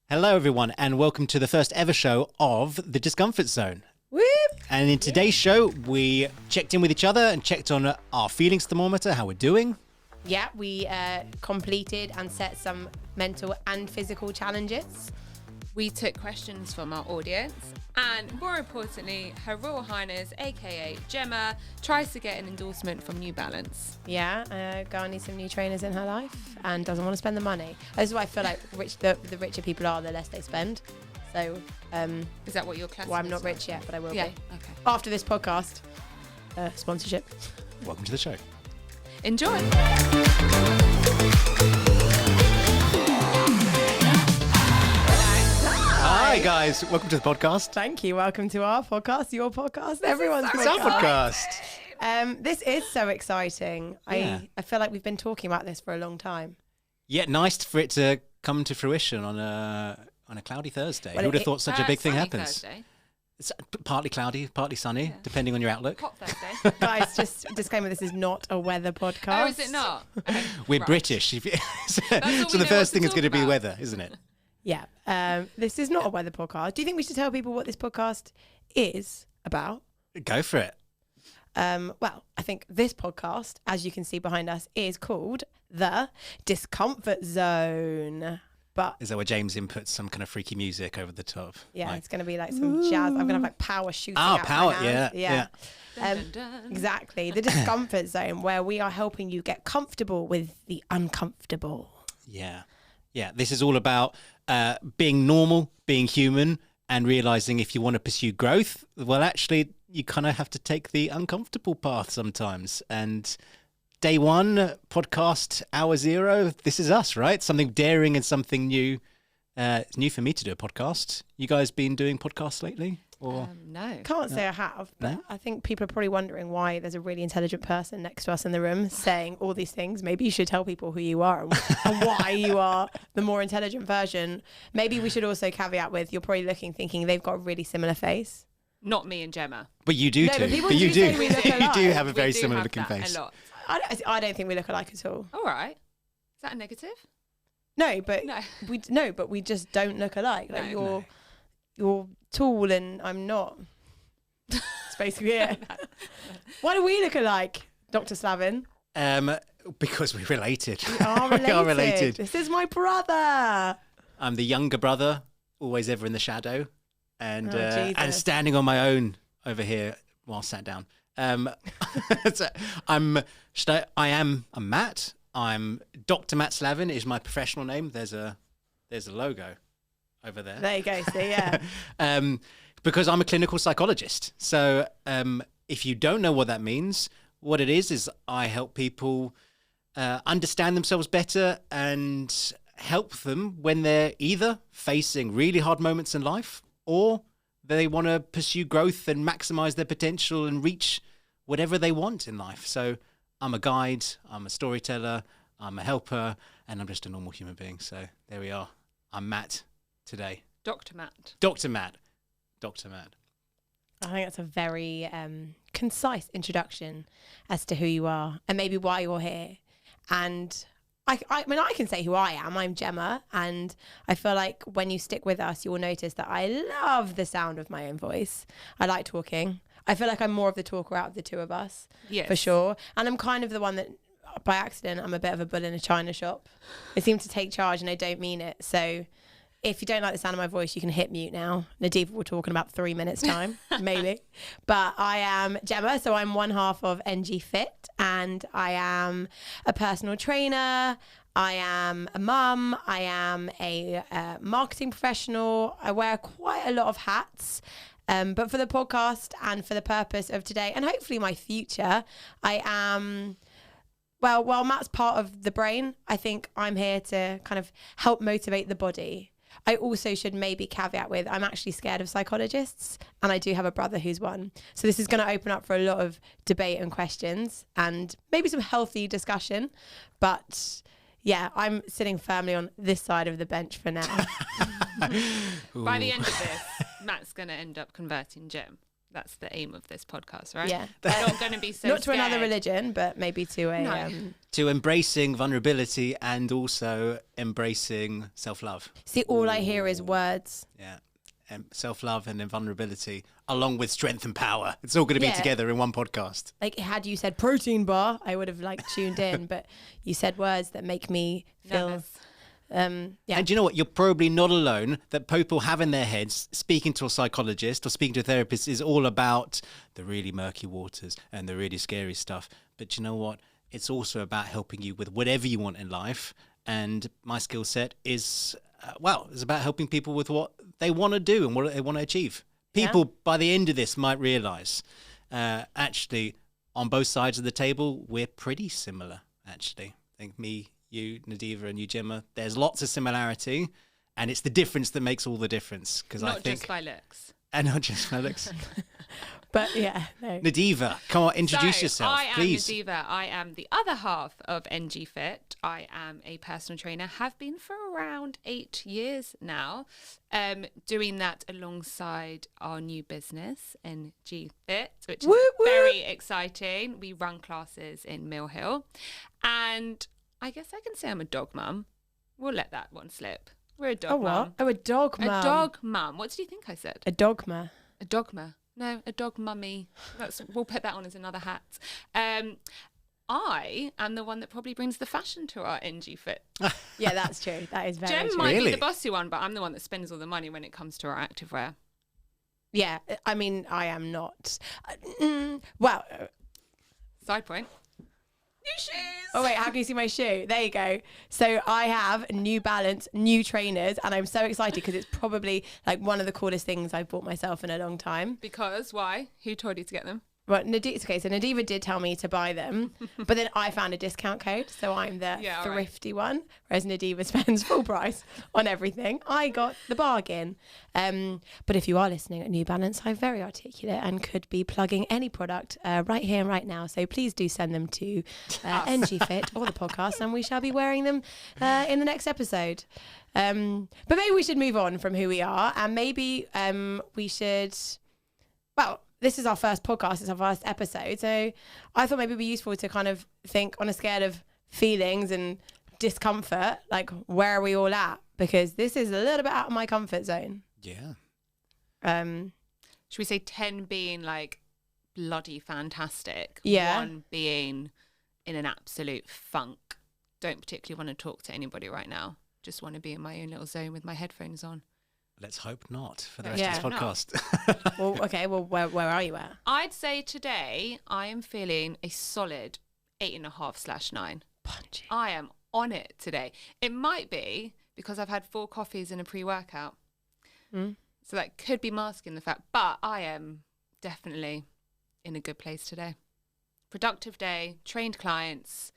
Hello, everyone, and welcome to the first ever show of the Discomfort Zone. Whoop. And in today's show, we checked in with each other and checked on our feelings thermometer, how we're doing. Yeah, we completed and set some mental and physical challenges. We took questions from our audience, and more importantly, Her Royal Highness, aka Gemma, tries to get an endorsement from New Balance. Yeah, Gar needs some new trainers in her life and doesn't want to spend the money. This is why I feel like the richer people are, the less they spend. So, is that what your class? Well, I'm not rich yet, but I will be. Okay. After this podcast, sponsorship. Welcome to the show. Enjoy. Hi, guys. Welcome to the podcast. Thank you. Welcome to our podcast, your podcast, everyone's It's our podcast. This is so exciting. Yeah. I feel like we've been talking about this for a long time. Yeah, nice for it to come to fruition on a cloudy Thursday. Well, Who would have thought such a big thing Sunny happens? Thursday. It's partly cloudy, partly sunny, depending on your outlook. Hot Thursday. Guys, just disclaimer, this is not a weather podcast. Oh, is it not? Okay. We're Right. British. so we the know first what thing to is going to talk be about. weather, isn't it? Yeah. This is not a weather podcast. Do you think we should tell people what this podcast is about? Go for it. Well, I think this podcast, as you can see behind us, is called The Discomfort Zone. But Is that where James inputs some kind of freaky music over the top? yeah, Like, it's going to be like some jazz. I'm going to have like power shooting out of power, my hands. yeah. Dun, dun, dun. Exactly. The Discomfort Zone, where we are helping you get comfortable with the uncomfortable. Yeah. Yeah. This is all about being normal, being human, and realizing if you want to pursue growth, well, actually, you kind of have to take the uncomfortable path sometimes. And day one, podcast, hour zero, this is us, right? Something daring and something new. It's new for me to do a podcast. You guys been doing podcasts lately? Or No. Can't say I have, but No? I think people are probably wondering why there's a really intelligent person next to us in the room saying all these things. Maybe you should tell people who you are and why you are the more intelligent version. Maybe we should also caveat with you're probably thinking they've got a really similar face. Not me and Gemma. But you do No, too. but people you do say we look you do alike. have a very We do similar have looking that face. A lot. I don't think we look alike at all. All right. Is that a negative? No, but No. we just don't look alike. Like No. you're tall and I'm not. That's basically it. Why do we look alike, Dr. Slavin? Because we're related. We are related. We are related. This is my brother. I'm the younger brother, always ever in the shadow, and Oh, and Jesus. standing on my own over here while sat down. So I'm Matt. I'm Dr. Matt Slavin is my professional name. There's a logo over there. There you go. See, yeah. Because I'm a clinical psychologist. So if you don't know what that means, what it is I help people understand themselves better and help them when they're either facing really hard moments in life or they want to pursue growth and maximize their potential and reach whatever they want in life. So I'm a guide, I'm a storyteller, I'm a helper, and I'm just a normal human being. So there we are. I'm Matt today. Dr. Matt. Dr. Matt. Dr. Matt. I think that's a very concise introduction as to who you are and maybe why you're here. And I mean, I can say who I am. I'm Gemma, and I feel like when you stick with us, you will notice that I love the sound of my own voice. I like talking. I feel like I'm more of the talker out of the two of us, Yes. for sure. And I'm kind of the one that, by accident, I'm a bit of a bull in a china shop. I seem to take charge, and I don't mean it. So if you don't like the sound of my voice, you can hit mute now. Nadiva will talk in about 3 minutes time, maybe. But I am Gemma, so I'm one half of NGFit, and I am a personal trainer. I am a mum. I am a marketing professional. I wear quite a lot of hats. But for the podcast and for the purpose of today, and hopefully my future, I am... Well, while Matt's part of the brain, I think I'm here to kind of help motivate the body. I also should maybe caveat with I'm actually scared of psychologists, and I do have a brother who's one. So this is going to open up for a lot of debate and questions and maybe some healthy discussion. But yeah, I'm sitting firmly on this side of the bench for now. By the end of this, Matt's going to end up converting Gem. That's the aim of this podcast, right? Yeah. We're not going to be so Not to another scared. religion, but maybe to a... No. To embracing vulnerability and also embracing self-love. See, all I hear is words. Yeah. Self-love and then vulnerability, along with strength and power. It's all going to be Yeah. together in one podcast. Like, had you said protein bar, I would have, like, tuned in. But you said words that make me feel... Nervous. Yeah. And you know what? You're probably not alone that people have in their heads speaking to a psychologist or speaking to a therapist is all about the really murky waters and the really scary stuff. But you know what? It's also about helping you with whatever you want in life. And my skill set is, it's about helping people with what they want to do and what they want to achieve. People by the end of this might realize, actually, on both sides of the table, we're pretty similar, actually. I think me, you, Nadiva, and you, Gemma, there's lots of similarity, and it's the difference that makes all the difference. Because I Not think, just by looks. and not just by looks. But, yeah, no. Nadiva, come on, introduce So, yourself, I am please. Nadiva. I am the other half of NGFit. I am a personal trainer, have been for around 8 years now, doing that alongside our new business, NGFit, which is Woo, woo. very exciting. We run classes in Mill Hill. And I guess I can say I'm a dog mum. We'll let that one slip. We're a dog Oh, mum. what? Oh, a dogma. A dog mum. What did you think I said? A dogma. A dogma. No, a dog mummy. We'll put that on as another hat. I am the one that probably brings the fashion to our NGFit. Yeah, that's true. That is very Jem true. might be Really? the bossy one, but I'm the one that spends all the money when it comes to our activewear. Yeah, I mean, I am not. Side point. New shoes. Oh, wait, how can you see my shoe? There you go. So I have New Balance, new trainers, and I'm so excited because it's probably like one of the coolest things I've bought myself in a long time. Because why? Who told you to get them? Well, Nadiva did tell me to buy them, but then I found a discount code, so I'm the Yeah, all right. thrifty one, whereas Nadiva spends full price on everything. I got the bargain. But if you are listening at New Balance, I'm very articulate and could be plugging any product right here and right now. So please do send them to NGFit or the podcast, and we shall be wearing them in the next episode. But maybe we should move on from who we are, and maybe we should, this is our first podcast, it's our first episode. So I thought maybe it'd be useful to kind of think on a scale of feelings and discomfort, like where are we all at? Because this is a little bit out of my comfort zone. Yeah. Should we say 10 being like bloody fantastic? Yeah. 1 being in an absolute funk. Don't particularly want to talk to anybody right now. Just want to be in my own little zone with my headphones on. Let's hope not for the rest Yeah. of this podcast. Well, okay, well, where are you at? I'd say today I am feeling a solid 8.5/9. Punchy. I am on it today. It might be because I've had 4 coffees and a pre-workout. So that could be masking the fact, but I am definitely in a good place today. Productive day, trained clients,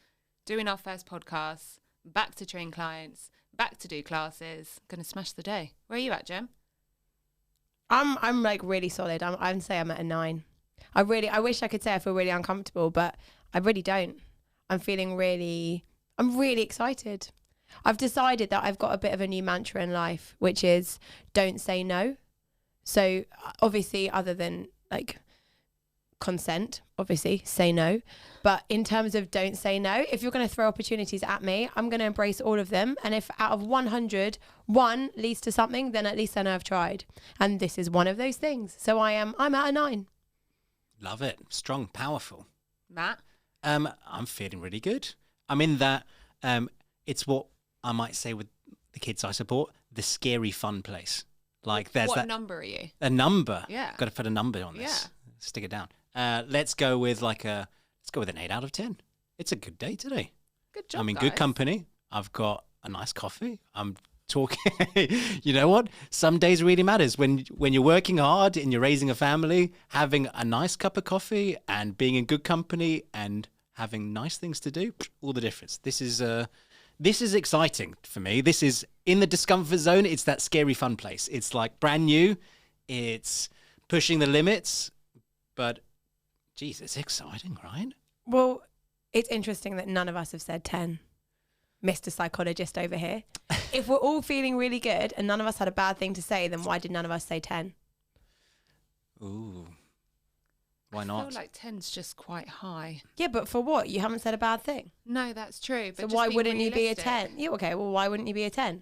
doing our first podcast, back to train clients, back to do classes. Gonna smash the day. Where are you at, Jem? I'm like really solid. I'd say I'm at a 9. I wish I could say I feel really uncomfortable, but I really don't. I'm really excited. I've decided that I've got a bit of a new mantra in life, which is don't say no. So obviously, other than like consent, obviously say no. But in terms of don't say no, if you're going to throw opportunities at me, I'm going to embrace all of them. And if out of 100, 1 leads to something, then at least I know I've tried. And this is one of those things. So I'm at a 9. Love it. Strong, powerful. Matt? I'm feeling really good. I'm in that, it's what I might say with the kids I support, the scary fun place. Like there's What that number are you? a number. Yeah. Got to put a number on this. Stick it down. Let's go with an 8 out of 10. It's a good day today. Good job, I'm in guys. good company. I've got a nice coffee. I'm talking. You know what? Some days really matters when you're working hard and you're raising a family. Having a nice cup of coffee and being in good company and having nice things to do, all the difference. This is exciting for me. This is in the discomfort zone. It's that scary fun place. It's like brand new. It's pushing the limits, but geez, it's exciting, right? Well, it's interesting that none of us have said 10. Mr. Psychologist over here. If we're all feeling really good and none of us had a bad thing to say, then why did none of us say 10? Ooh, Why I not? feel like 10's just quite high. Yeah, but for what? You haven't said a bad thing. No, that's true. So But why just being wouldn't you be a realistic. 10? Yeah, okay. Well, why wouldn't you be a 10?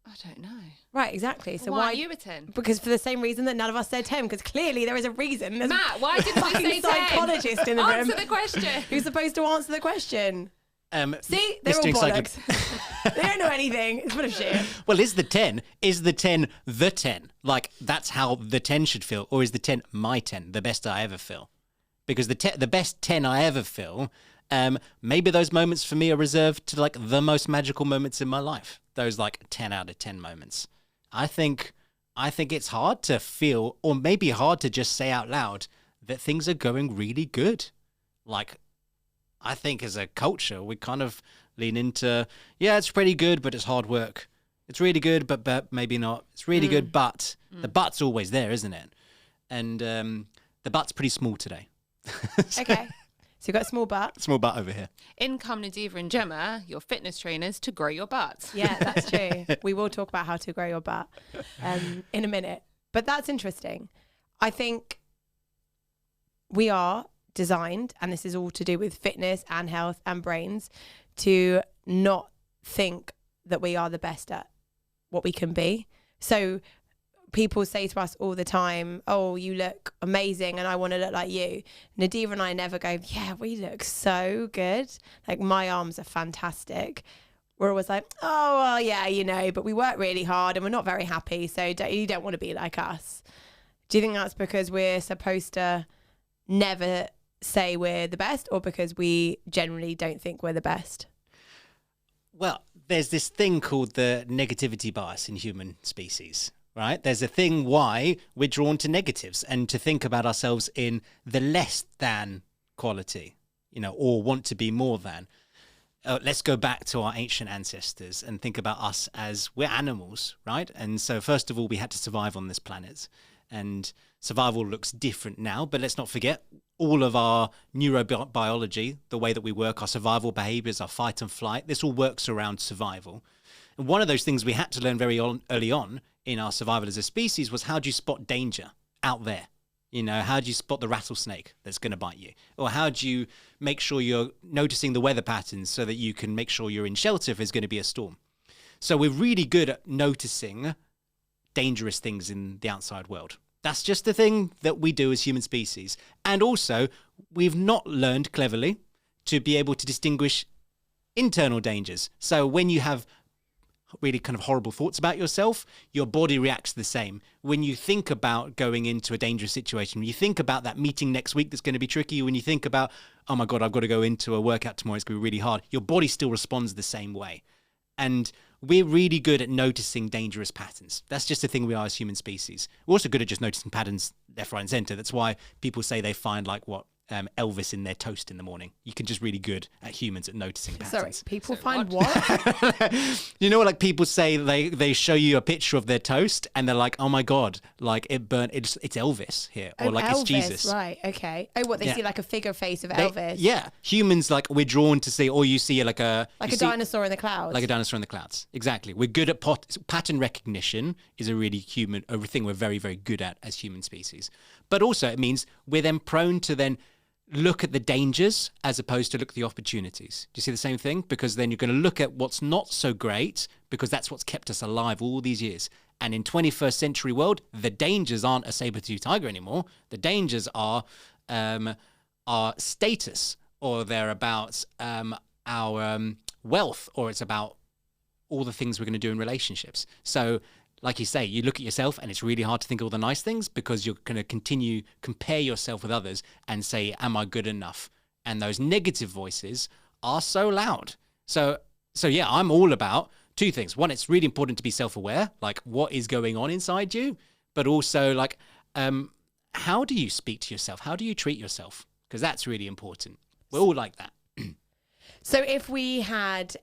I don't know. Right, exactly. So why why? aren't you a 10? Because for the same reason that none of us said 10, because clearly there is a reason. There's Matt, why didn't we fucking say 10? psychologist in the room. Answer the question. Who's supposed to answer the question? See, they're all Mr. bollocks. They don't know anything. It's full of shit. Well, is the 10 the 10? Like, that's how the 10 should feel. Or is the 10 my 10, the best I ever feel? Because the best 10 I ever feel, maybe those moments for me are reserved to like the most magical moments in my life. Those like 10 out of 10 moments. I think it's hard to feel, or maybe hard to just say out loud, that things are going really good. Like, I think as a culture, we kind of lean into, yeah, it's pretty good, but it's hard work. It's really good, but maybe not. It's really good, but the but's always there, isn't it? And the but's pretty small today. Okay. So you've got a small butt. Small butt over here. In come Nadiva and Gemma, your fitness trainers, to grow your butt. Yeah, that's true. We will talk about how to grow your butt in a minute. But that's interesting. I think we are designed, and this is all to do with fitness and health and brains, to not think that we are the best at what we can be. So people say to us all the time, oh, you look amazing and I want to look like you. Nadiva and I never go, yeah, we look so good. Like, my arms are fantastic. We're always like, oh, well, yeah, you know, but we work really hard and we're not very happy. So you don't want to be like us. Do you think that's because we're supposed to never say we're the best, or because we generally don't think we're the best? Well, there's this thing called the negativity bias in human species, right? There's a thing why we're drawn to negatives and to think about ourselves in the less than quality, you know, or want to be more than. Let's go back to our ancient ancestors and think about us as we're animals, right? And so first of all, we had to survive on this planet, and survival looks different now, but let's not forget all of our neurobiology, the way that we work, our survival behaviors, our fight and flight, this all works around survival. And one of those things we had to learn very early on in our survival as a species was, how do you spot danger out there? You know, how do you spot the rattlesnake that's going to bite you? Or how do you make sure you're noticing the weather patterns so that you can make sure you're in shelter if there's going to be a storm? So we're really good at noticing dangerous things in the outside world. That's just the thing that we do as human species. And also, we've not learned cleverly to be able to distinguish internal dangers. So when you have really kind of horrible thoughts about yourself, your body reacts the same. When you think about going into a dangerous situation, when you think about that meeting next week that's going to be tricky, when you think about, oh my God, I've got to go into a workout tomorrow, it's going to be really hard, your body still responds the same way. And we're really good at noticing dangerous patterns. That's just the thing we are as human species. We're also good at just noticing patterns left, right, and center. That's why people say they find like Elvis in their toast in the morning. You can just really good at humans at noticing patterns. Sorry, people find what? You know, like people say they show you a picture of their toast and they're like, oh my God, like it burnt, it's Elvis here. Or like Elvis, it's Jesus. Right, okay. Oh, what, they see like a figure face of Elvis? Yeah. Humans, like, we're drawn to see, or you see like a dinosaur in the clouds. Like a dinosaur in the clouds. Exactly. We're good at pattern recognition is a really a thing we're very, very good at as human species. But also it means we're then prone to then look at the dangers as opposed to look at the opportunities. Do you see the same thing? Because then you're going to look at what's not so great, because that's what's kept us alive all these years. And in 21st century world, the dangers aren't a saber-toothed tiger anymore. The dangers are status, or they're about our wealth, or it's about all the things we're going to do in relationships. So like you say, you look at yourself and it's really hard to think of all the nice things, because you're going to compare yourself with others and say, am I good enough? And those negative voices are so loud. So yeah, I'm all about two things. One, it's really important to be self-aware, like what is going on inside you, but also like, how do you speak to yourself? How do you treat yourself? Because that's really important. We're all like that. So if we had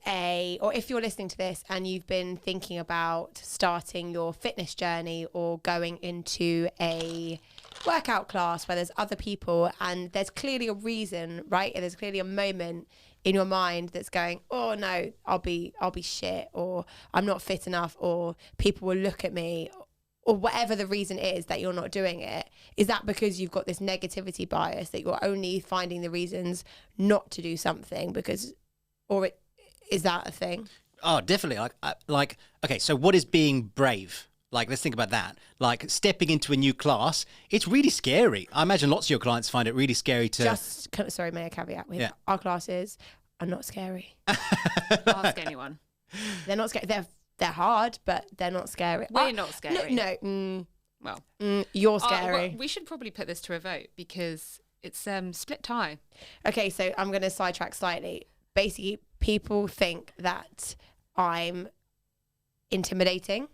or if you're listening to this and you've been thinking about starting your fitness journey or going into a workout class where there's other people and there's clearly a reason, right? And there's clearly a moment in your mind that's going, oh no, I'll be shit, or I'm not fit enough, or people will look at me, or whatever the reason is that you're not doing it, is that because you've got this negativity bias that you're only finding the reasons not to do something because, is that a thing? Oh, definitely. Okay, so what is being brave? Like, let's think about that. Like, stepping into a new class, it's really scary. I imagine lots of your clients find it really scary to... Sorry, may I caveat with Yeah. our classes are not scary. Ask anyone. They're not scary. They're hard, but they're not scary. We're not scary. Well, Well, you're scary. well, we should probably put this to a vote because it's split tie. Okay, so I'm going to sidetrack slightly. Basically, people think that I'm intimidating,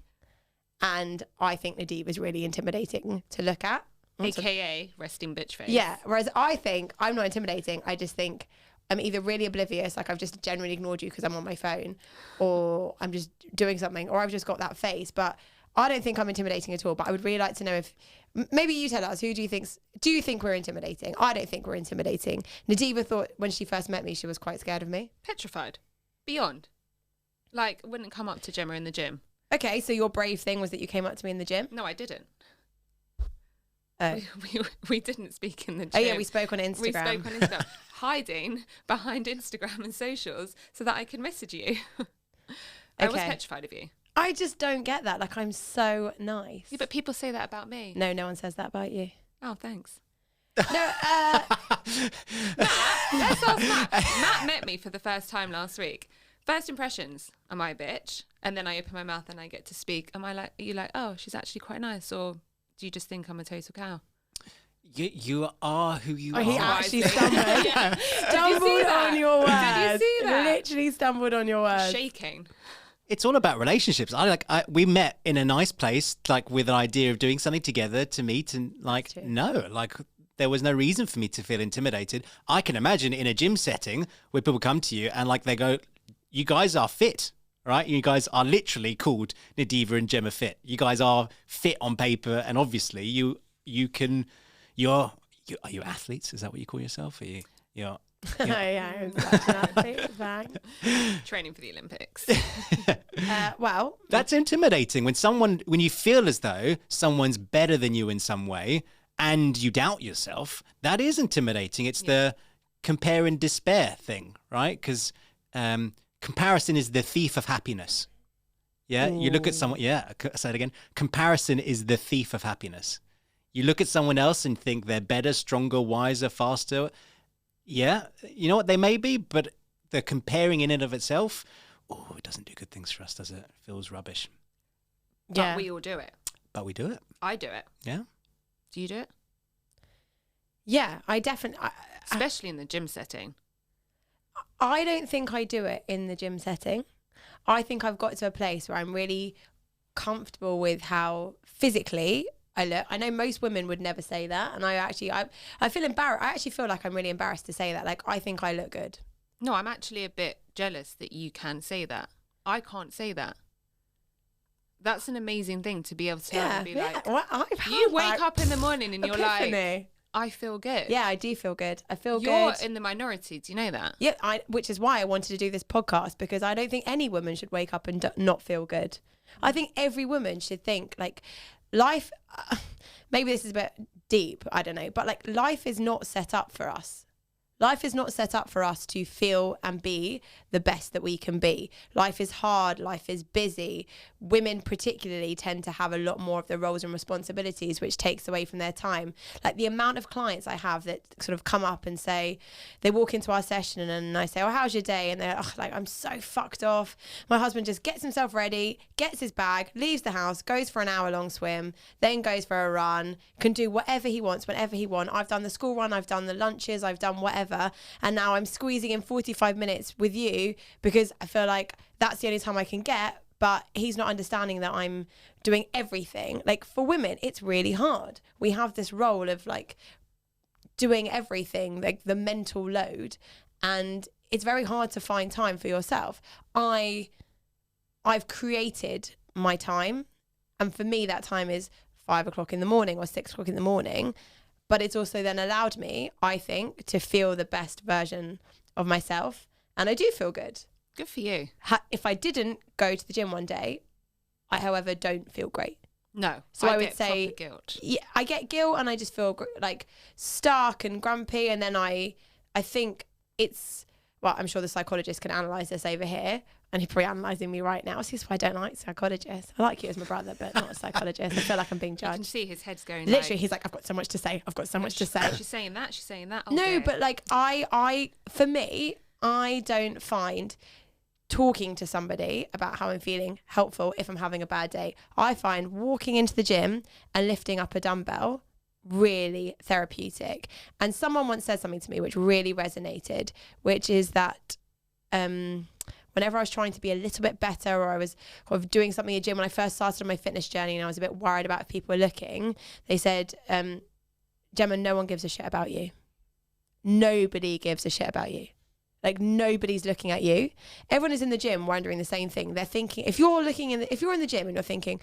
and I think Nadiva is really intimidating to look at. AKA resting bitch face. Yeah, whereas I think I'm not intimidating. I just think I'm either really oblivious, like I've just genuinely ignored you because I'm on my phone, or I'm just doing something, or I've just got that face. But I don't think I'm intimidating at all. But I would really like to know if maybe you tell us, do you think we're intimidating? I don't think we're intimidating. Nadiva thought when she first met me, she was quite scared of me. Petrified. Beyond. Like, wouldn't come up to Gemma in the gym. Okay, so your brave thing was that you came up to me in the gym? No, I didn't. Oh, We didn't speak in the gym. oh yeah, we spoke on Instagram. We spoke on Instagram, hiding behind Instagram and socials so that I could message you. I was Okay. petrified of you. I just don't get that. Like, I'm so nice. Yeah, but people say that about me. No one says that about you. Oh, thanks. No, Let's ask Matt. Matt met me for the first time last week. First impressions, am I a bitch? And then I open my mouth and I get to speak. Are you like, oh, she's actually quite nice? Or do you just think I'm a total cow? You are who you oh, are. he actually see. stumbled. Yeah. Stumbled on your words. Did you see that? Literally stumbled on your words. Shaking. It's all about relationships. We met in a nice place, like with an idea of doing something together to meet, and there was no reason for me to feel intimidated. I can imagine in a gym setting where people come to you and like they go, "You guys are fit, right? You guys are literally called Nadiva and Gemma Fit. You guys are fit on paper, and obviously you can. Are you athletes? Is that what you call yourself? Are you? You're Yeah, exactly. Training for the Olympics. Well, That's intimidating when you feel as though someone's better than you in some way and you doubt yourself. That is intimidating. It's the compare and despair thing, right? Because comparison is the thief of happiness. Yeah, you look at someone. Yeah, say it again. Comparison is the thief of happiness. You look at someone else and think they're better, stronger, wiser, faster. Yeah, you know what, they may be, but the comparing in and of itself, it doesn't do good things for us, does it? It feels rubbish. But we all do it. But we do it. I do it. Yeah. Do you do it? yeah, I definitely. Especially in the gym setting. I don't think I do it in the gym setting. I think I've got to a place where I'm really comfortable with how physically I look. I know most women would never say that, and I feel embarrassed. I actually feel like I'm really embarrassed to say that. Like, I think I look good. No, I'm actually a bit jealous that you can say that. I can't say that. That's an amazing thing to be able to be like, Well, I've had you wake that up in the morning and you're like, epiphany. I feel good. Yeah, I do feel good. I feel You're good. in the minority. Do you know that? Yeah, which is why I wanted to do this podcast, because I don't think any woman should wake up and not feel good. I think every woman should think like life, maybe this is a bit deep, I don't know, but like life is not set up for us. Life is not set up for us to feel and be the best that we can be. Life is hard. Life is busy. Women particularly tend to have a lot more of the roles and responsibilities, which takes away from their time. Like the amount of clients I have that sort of come up and say, they walk into our session and I say, oh, how's your day? And they're like, I'm so fucked off. My husband just gets himself ready, gets his bag, leaves the house, goes for an hour-long swim, then goes for a run, can do whatever he wants, whenever he wants. I've done the school run, I've done the lunches, I've done whatever. And now I'm squeezing in 45 minutes with you because I feel like that's the only time I can get. But he's not understanding that I'm doing everything. Like for women, it's really hard. We have this role of like doing everything, like the mental load. And it's very hard to find time for yourself. I've created my time. And for me, that time is 5 o'clock in the morning or 6 o'clock in the morning. But it's also then allowed me, I think, to feel the best version of myself. And I do feel good. Good for you. If I didn't go to the gym one day, I, however, don't feel great. No. So I would get say proper guilt. Yeah, I get guilt and I just feel like stuck and grumpy. And then I think it's, well, I'm sure the psychologist can analyse this over here. And he's probably analysing me right now. So this is why I don't like psychologists. I like you as my brother, but not a psychologist. I feel like I'm being You judged. can see his head's going Literally, like, he's like, I've got so much to say. I've got so much to say. she's saying that. She's saying that. Oh, No, dear. but like for me, I don't find talking to somebody about how I'm feeling helpful if I'm having a bad day. I find walking into the gym and lifting up a dumbbell really therapeutic. And someone once said something to me which really resonated, which is that whenever I was trying to be a little bit better, or I was doing something in the gym when I first started on my fitness journey and I was a bit worried about if people were looking, they said, Gemma, no one gives a shit about you. Nobody gives a shit about you. Like, nobody's looking at you. Everyone is in the gym wondering the same thing. They're thinking, if you're in the gym and you're thinking,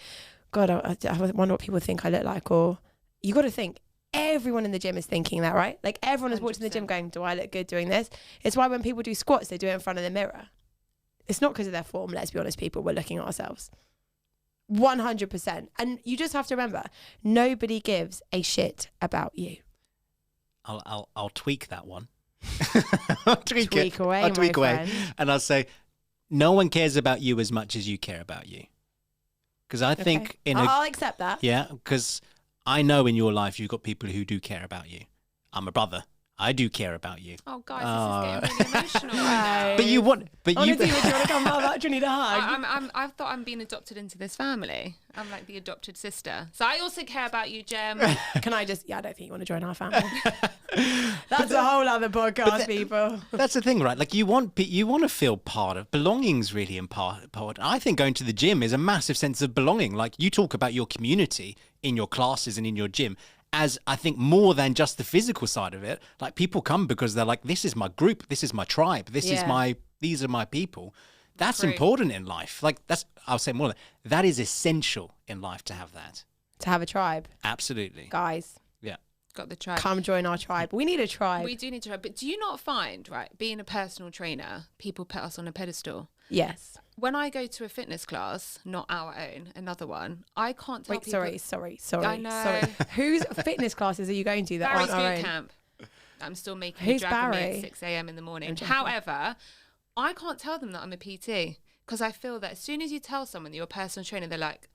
God, I wonder what people think I look like, or you got to think, everyone in the gym is thinking that, right? Like, everyone is watching the gym going, do I look good doing this? It's why when people do squats, they do it in front of the mirror. It's not because of their form, let's be honest, people. We're looking at ourselves. 100%. And you just have to remember, nobody gives a shit about you. I'll tweak that one. I'll tweak away, and I'll say, no one cares about you as much as you care about you. Because I think I'll accept that. Yeah, because I know in your life you've got people who do care about you. I'm a brother. I do care about you. Oh, guys, this is getting really emotional right now. But you want, Honestly, do you want to come back? Do you need a hug? I thought I'm being adopted into this family. I'm like the adopted sister. So I also care about you, Gem. Can I just, I don't think you want to join our family. That's a whole other podcast, people. That's the thing, right? Like you want to feel part of, belonging's really important. I think going to the gym is a massive sense of belonging. Like you talk about your community in your classes and in your gym, as I think more than just the physical side of it. Like people come because they're like, this is my group, this is my tribe, these are my people. That's important in life. Like I'll say more than that is essential in life to have that. To have a tribe. Absolutely. Guys. Yeah. Got the tribe. Come join our tribe. We need a tribe. We do need a tribe. But do you not find, right, being a personal trainer, people put us on a pedestal? Yes. When I go to a fitness class, not our own, another one, I can't tell people... Sorry. I know. Sorry. Whose fitness classes are you going to that Barry's aren't our boot own? camp. I'm still making Who's you drag me Barry? at 6 a.m. in the morning. However, I can't tell them that I'm a PT because I feel that as soon as you tell someone that you're a personal trainer, they're like,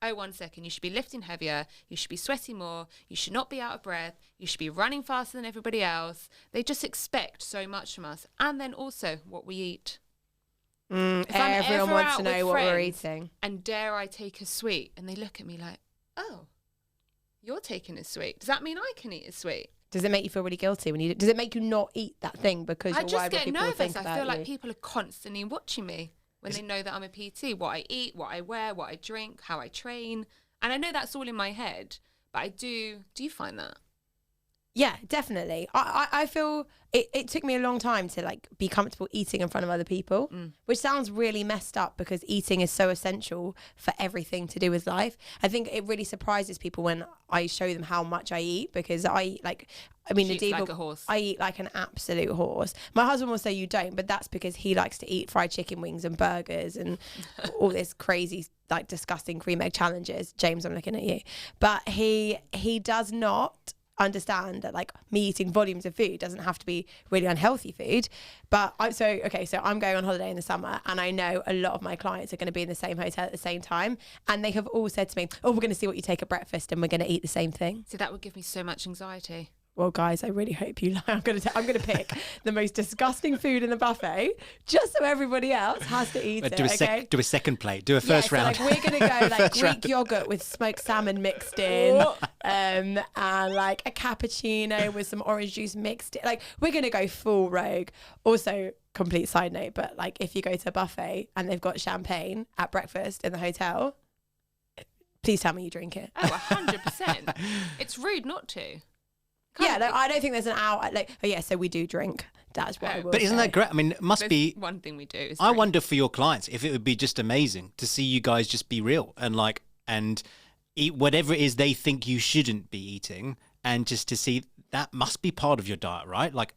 oh, 1 second, you should be lifting heavier, you should be sweating more, you should not be out of breath, you should be running faster than everybody else. They just expect so much from us. And then also what we eat. Everyone wants to know what we're eating. And dare I take a sweet? And they look at me like, oh, you're taking a sweet. Does that mean I can eat a sweet? Does it make you feel really guilty when you? Does it make you not eat that thing because you're worried what people will think about you? I feel like people are constantly watching me when they know that I'm a PT. What I eat, what I wear, what I drink, how I train, and I know that's all in my head. But I do. Do you find that? Yeah, definitely. I feel it took me a long time to like be comfortable eating in front of other people, which sounds really messed up because eating is so essential for everything to do with life. I think it really surprises people when I show them how much I eat because Nadiva, like a horse. I eat like an absolute horse. My husband will say you don't, but that's because he likes to eat fried chicken wings and burgers and all this crazy, like disgusting cream egg challenges. James, I'm looking at you. But he does not understand that like me eating volumes of food doesn't have to be really unhealthy food. But so I'm going on holiday in the summer and I know a lot of my clients are going to be in the same hotel at the same time and they have all said to me, oh, we're going to see what you take at breakfast and we're going to eat the same thing. So that would give me so much anxiety. Well, guys, I really hope you like. I'm going to pick the most disgusting food in the buffet, just so everybody else has to eat it. Do a second plate. Do a first round. So, like, we're going to go like Greek yogurt with smoked salmon mixed in, and like a cappuccino with some orange juice mixed in. Like, we're going to go full rogue. Also, complete side note, but like if you go to a buffet and they've got champagne at breakfast in the hotel, please tell me you drink it. Oh, 100%. It's rude not to. I don't think there's an hour. So we do drink. That's what I will But isn't say. that great? I mean, it must be one thing we do. Is I drink. wonder for your clients if it would be just amazing to see you guys just be real and eat whatever it is they think you shouldn't be eating, and just to see that must be part of your diet, right? Like,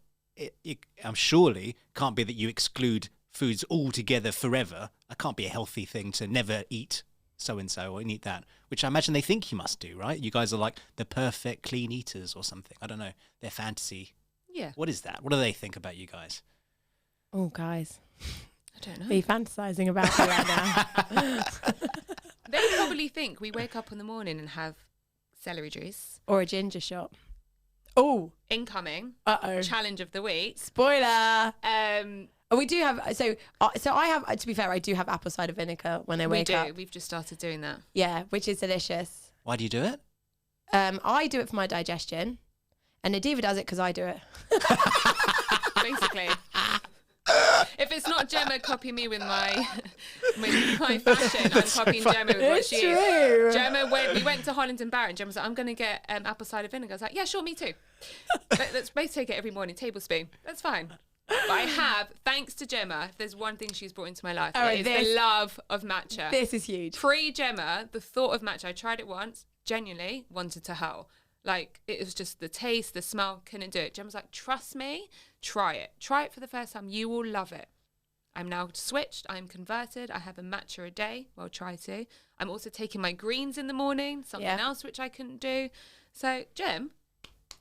I'm surely can't be that you exclude foods altogether forever. That can't be a healthy thing to never eat so and so, or you can eat that, which I imagine they think you must do, right? You guys are like the perfect clean eaters or something. I don't know. Their fantasy. Yeah. What is that? What do they think about you guys? Oh, guys. I don't know. Are you fantasizing about it right now? They probably think we wake up in the morning and have celery juice. Or a ginger shot. Oh. Incoming. Uh-oh. Challenge of the week. Spoiler. We do have, so I have, to be fair, I do have apple cider vinegar when I wake up. We've just started doing that. Yeah, which is delicious. Why do you do it? I do it for my digestion, and Nadiva does it because I do it. Basically. If it's not Gemma copying me with my fashion, I'm copying Gemma with what she is. Gemma, when we went to Holland and Barrett, Gemma was like, I'm going to get apple cider vinegar. I was like, yeah, sure, me too. Let's both take it every morning, tablespoon. That's fine. But I have, thanks to Gemma, if there's one thing she's brought into my life, it's the love of matcha. This is huge. Pre-Gemma, the thought of matcha, I tried it once, genuinely wanted to hurl. Like, it was just the taste, the smell, couldn't do it. Gemma's like, trust me, try it. Try it for the first time. You will love it. I'm now switched. I'm converted. I have a matcha a day. Well, try to. I'm also taking my greens in the morning, something else which I couldn't do. So, Gem,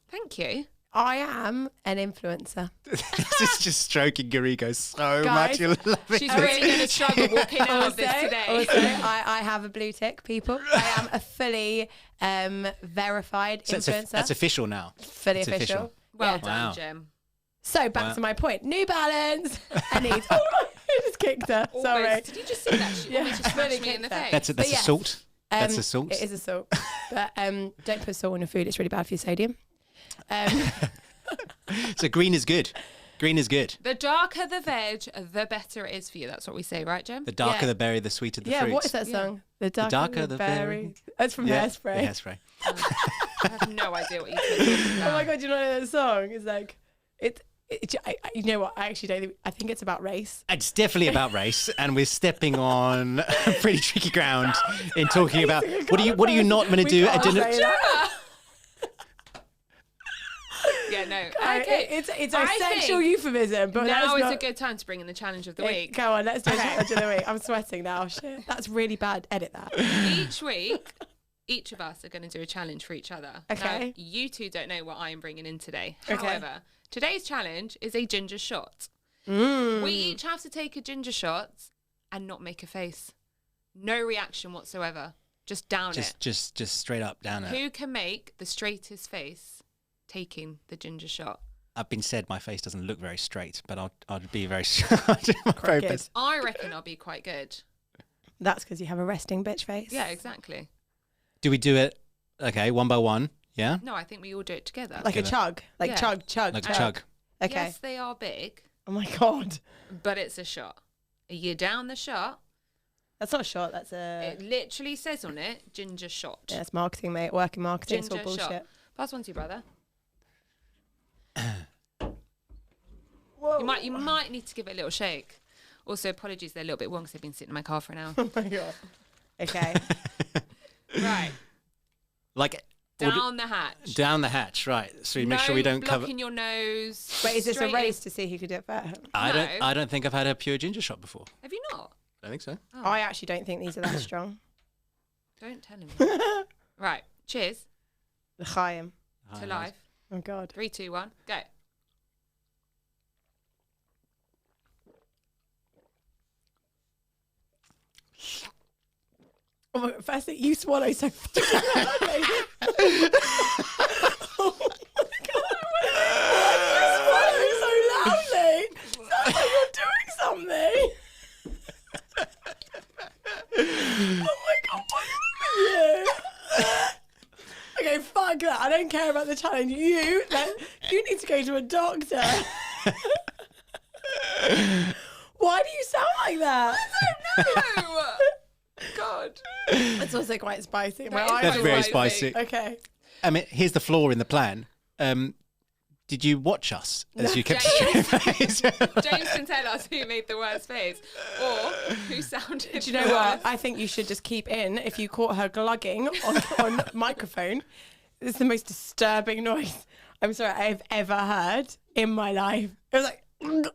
thank you. I am an influencer. This is just stroking your ego so Guys, much. You'll love it. She's really going to struggle walking out of this today. Also, I have a blue tick, people. I am a fully verified influencer. That's official now. Fully It's official. Well Yeah. done, Wow. Gem. So back to my point. New Balance. I need. Oh, I just kicked her. Sorry. Almost. Did you just see that? She almost just smashed me in the face. That's But yes, assault. That's assault. It is assault. But don't put salt in your food. It's really bad for your sodium. So green is good. Green is good. The darker the veg, the better it is for you. That's what we say, right, Gem? The darker Yeah. the berry, the sweeter the Yeah, fruit. what is that song? The darker the berry. berry. That's from Hairspray. The Hairspray. I have no idea what you're talking about. Oh my god, you know that song? It's like you know what? I actually don't think. I think it's about race. It's definitely about race, and we're stepping on pretty tricky ground in talking about what are you not going to do at dinner? Yeah, no. Okay, it's a I sexual think euphemism, but now that's is not... a good time to bring in the challenge of the week. Go on, let's do the challenge of the week. I'm sweating now. Shit, that's really bad. Edit that. Each week, each of us are going to do a challenge for each other. Okay. Now, you two don't know what I am bringing in today. Okay. However, today's challenge is a ginger shot. Mm. We each have to take a ginger shot and not make a face. No reaction whatsoever. Just down it. Just straight up down it. Who can make the straightest face taking the ginger shot? I've been said my face doesn't look very straight, but I'll be very I'll do my very Crooked. best. I reckon I'll be quite good. That's because you have a resting bitch face. Yeah, exactly. Do we do it? Okay, one by one. Yeah. No, I think we all do it together. Like a chug. Like Yeah. chug. Like chug. Okay. Yes, they are big, Oh my god. but it's a shot. You're down the shot. That's not a shot. That's a. It literally says on it, ginger shot. Yeah, it's marketing, mate. Working marketing. It's all Ginger bullshit. shot. Pass one to your brother. Whoa. You might need to give it a little shake. Also, apologies, they're a little bit warm because they've been sitting in my car for an hour. Oh my god. Okay. Right. Like Down the hatch. down the hatch, right? So we make sure we don't cover. blocking your nose. Wait, is this a straight race in. to see who could do it better? I don't think I've had a pure ginger shot before. Have you not? I think so. Oh, I actually don't think these are that strong. don't tell him. Right. Cheers L'chaim. to life. Oh god. 3, 2, 1, go. Oh my god, first thing, you swallow so fucking loudly. Oh my god. Why do you swallow so loudly? Sounds like you're doing something. Oh my god, what's wrong with you? Okay, fuck that. I don't care about the challenge. You need to go to a doctor. Why do you sound like that? No! God. It's also quite spicy. My That is eyes That's are very watering. spicy. Okay. I mean, here's the flaw in the plan. Did you watch us as you kept a James. straight face? James can tell us who made the worst face or who sounded Do you know the what? worst. I think you should just keep in if you caught her glugging on microphone. It's the most disturbing noise I'm sorry I've ever heard in my life. It was like, You know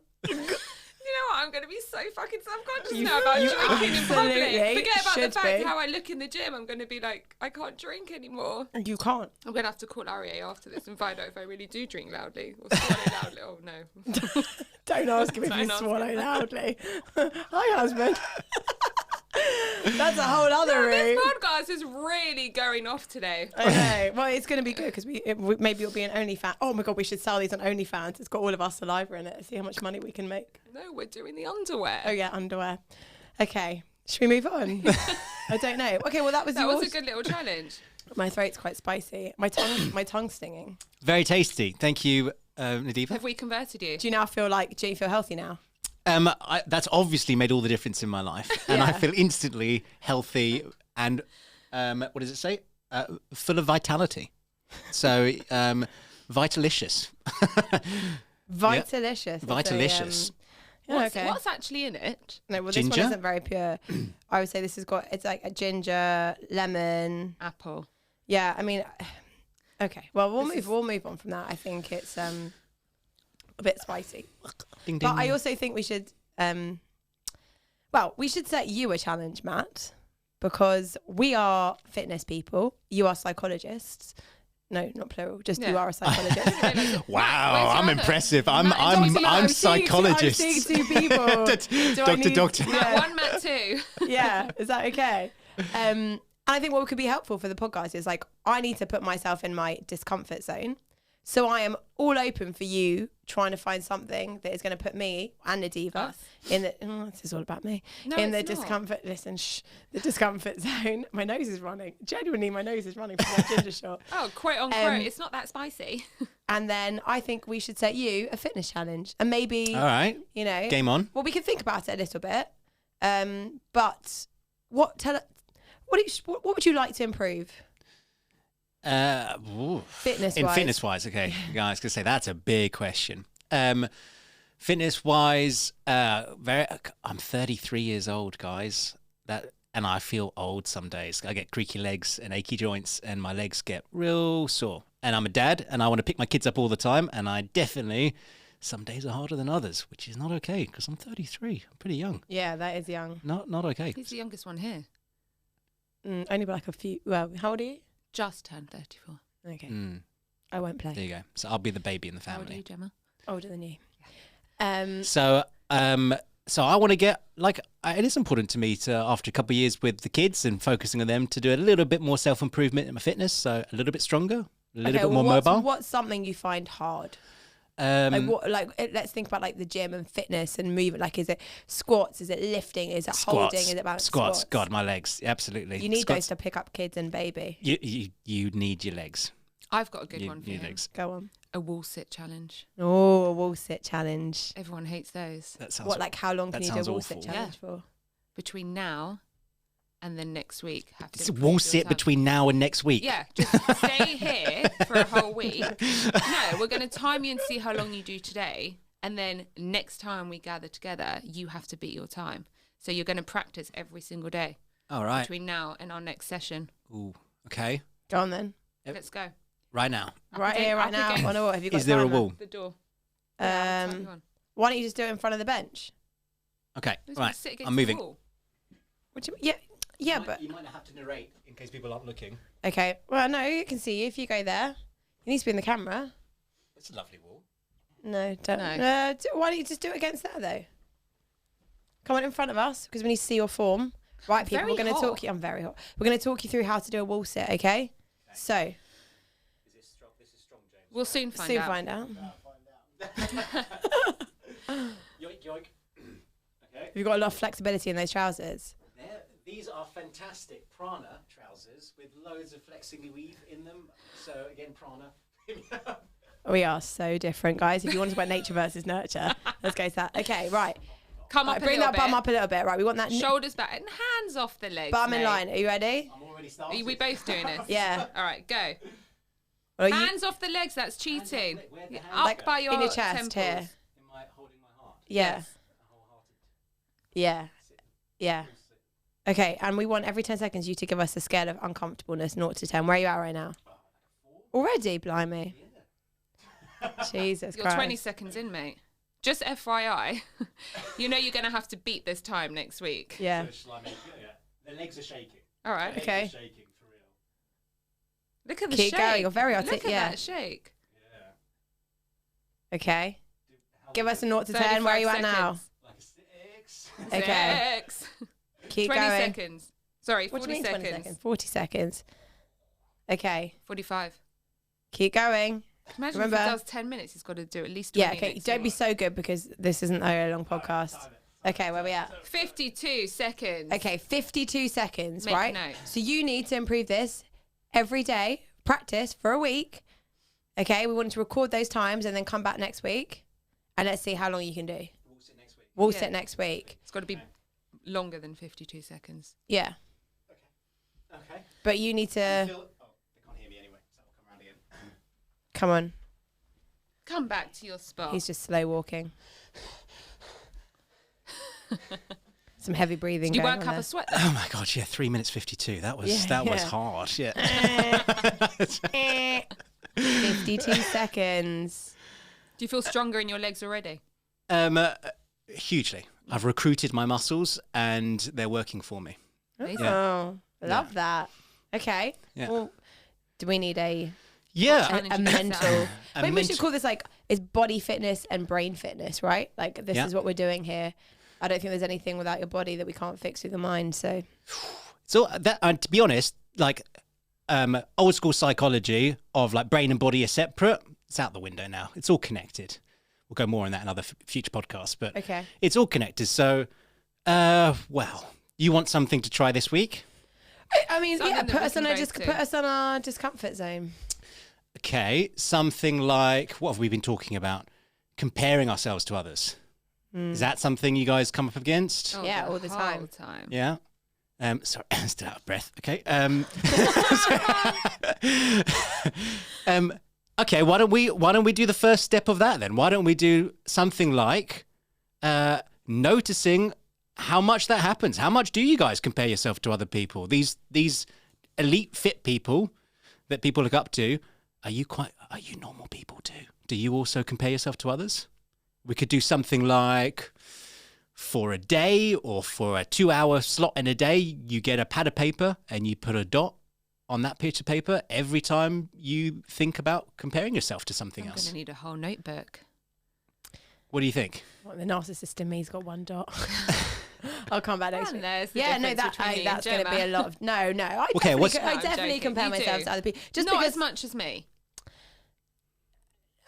what? I'm going to be so fucking self-conscious now about drinking in public. Forget about the fact how I look in the gym. I'm going to be like, I can't drink anymore. You can't. I'm going to have to call Arie after this and find out if I really do drink loudly or swallow loudly. Oh, no. Don't ask him if you swallow loudly. Hi, husband. That's a whole other room. This podcast is really going off today. Okay, well, it's going to be good because maybe it'll be an OnlyFans. Oh my God, we should sell these on OnlyFans. It's got all of our saliva in it. See how much money we can make. No, we're doing the underwear. Oh yeah, underwear. Okay, should we move on? I don't know. Okay, well that was a good little challenge. My throat's quite spicy. My tongue's stinging. Very tasty. Thank you, Nadiva. Have we converted you? Do you feel healthy now? That's obviously made all the difference in my life, and I feel instantly healthy and what does it say? Full of vitality. So vitalicious. Vitalicious. Vitalicious. What's actually in it? No, well, ginger? this one isn't very pure. I would say it's like a ginger, lemon, apple. Yeah, I mean, okay. Well, we'll move on from that. I think it's a bit spicy. Ding, ding. But I also think we should we should set you a challenge, Matt, because we are fitness people. You are psychologists. No, not plural. Just you are a psychologist. Wow, I'm impressive. I'm psychologist. I'm seeing two people. Doctor. Matt 1, Matt 2. Yeah, is that okay? And I think what could be helpful for the podcast is like I need to put myself in my discomfort zone. So I am all open for you trying to find something that is going to put me and Nadiva in the. Oh, this is all about me. No, in the it's discomfort. Listen, the discomfort zone. My nose is running. Genuinely, my nose is running from that ginger shot. Oh, quote unquote. It's not that spicy. And then I think we should set you a fitness challenge, and maybe. All right. Game on. Well, we can think about it a little bit. But what would you like to improve? Fitness-wise, okay. Guys, gonna say that's a big question. Fitness-wise, I'm 33 years old, guys. And I feel old some days. I get creaky legs and achy joints, and my legs get real sore. And I'm a dad, and I want to pick my kids up all the time. And I definitely, some days are harder than others, which is not okay because I'm 33. I'm pretty young. Yeah, that is young. Not okay. He's the youngest one here. Only by like a few. Well, how old are you? Just turned 34. Okay. I won't play. There you go. So I'll be the baby in the family. How old are you, Gemma? Older than you. So I want to get, it is important to me to, after a couple of years with the kids and focusing on them, to do a little bit more self-improvement in my fitness. So a little bit stronger, a little bit more mobile. What's something you find hard? Let's think about like the gym and fitness and movement. Like, is it squats? Is it lifting? Is it holding? Is it balance? Squats. God, my legs. Absolutely. You need those to pick up kids and baby. You need your legs. I've got a good one for you. Legs. Go on. A wall sit challenge. Oh, a wall sit challenge. Everyone hates those. That sounds. How long can you do a wall sit challenge for? Between now and then next week. It's a wall sit between now and next week. Yeah, just stay here for a whole week. No, we're going to time you and see how long you do today. And then next time we gather together, you have to beat your time. So you're going to practice every single day. All right. Between now and our next session. Ooh, okay. Go on then. Let's go. Right now. Right here, right now. On a wall. Have you got Is there a wall? The door. Why don't you just do it in front of the bench? Okay, right. I'm moving. What do you, yeah, but you might have to narrate in case people aren't looking. Okay. Well, no, you can see you if you go there. You need to be in the camera. It's a lovely wall. No, don't. No. Why don't you just do it against there though? Come on in front of us because we need to see your form. Right, people. We're going to talk you. I'm very hot. We're going to talk you through how to do a wall sit. Okay. So. Is this strong? This is strong, James. We'll soon find out. Yoink, yoink. Okay. You've got a lot of flexibility in those trousers. These are fantastic prana trousers with loads of flexing weave in them. So again, prana. We are so different, guys. If you want to talk about nature versus nurture, let's go to that. Okay, right. Come up bring that bum up a little bit. Right, we want that. Shoulders back and hands off the legs. Bum in line. Are you ready? I'm already started. Are we both doing this? Yeah. All right, go. Well, hands off the legs. That's cheating. Up like by your in your chest temples. here. Am I holding my heart? Yeah. Yes. Yeah. Yeah. Okay, and we want every 10 seconds you to give us a scale of uncomfortableness, 0 to 10. Where are you at right now? Already, blimey. Yeah. Jesus You're Christ. 20 seconds in, mate. Just FYI, you know you're going to have to beat this time next week. Yeah. The legs are shaking. All right. Okay. Shaking for real. Look at the Keep shake. going. You're very Look articulate. at Yeah. that shake. Yeah. Okay. Give us a 0 to 10. Where are you at now? Like a 6. Okay. 6. Keep 20 going. seconds. Sorry, What 40 do you mean 20 seconds. seconds? 40 seconds. Okay. 45. Keep going. Imagine Remember- if he does 10 minutes, he's got to do at least 20 Yeah, okay. next Don't week. be so good because this isn't a long podcast. Okay, where are we at? 52 seconds. Okay, 52 seconds, Make a right? note. So you need to improve this every day, practice for a week. Okay, we want to record those times and then come back next week and let's see how long you can do. We'll sit next week. We'll Yeah. sit next week. It's got to be longer than 52 seconds. Yeah. Okay. But you need to. They can't hear me anyway, so I'll come around again. Come on. Come back to your spot. He's just slow walking. Some heavy breathing. Did you going work on up there. a sweat then? Oh my god, yeah, 3 minutes 52. That was Yeah, was yeah. hard. Yeah. 52 seconds. Do you feel stronger in your legs already? Hugely. I've recruited my muscles and they're working for me. Amazing. Oh, love that. Okay. Yeah. Well, do we need a Yeah. Challenge mental? yourself. Maybe we should call this like it's body fitness and brain fitness, right? Like this Yeah. is what we're doing here. I don't think there's anything without your body that we can't fix through the mind. So So that, and to be honest, like old school psychology of like brain and body are separate. It's out the window now. It's all connected. We'll go more on that in other future podcasts, but okay. it's all connected. So, well, you want something to try this week? I mean, Something yeah, that put we us can on a both do. put us on our discomfort zone. Okay, something like what have we been talking about? Comparing ourselves to others. Is that something you guys come up against? Oh, Yeah, all the whole time. Yeah. Sorry, still out of breath. Okay. Okay. Why don't we do the first step of that then? Why don't we do something like noticing how much that happens? How much do you guys compare yourself to other people? These elite fit people that people look up to. Are you normal people too? Do you also compare yourself to others? We could do something like for a day or for a 2-hour slot in a day, you get a pad of paper and you put a dot on that piece of paper every time you think about comparing yourself to something I'm going else. to need a whole notebook. What do you think? Well, the narcissist in me's got one dot. I'll come back next week. There's the Yeah, no, difference between me and that's going to be a Gemma. lot of no. I Okay, definitely, what's- I No, I'm definitely joking. compare You myself do. to other people. Just Not because as much as me.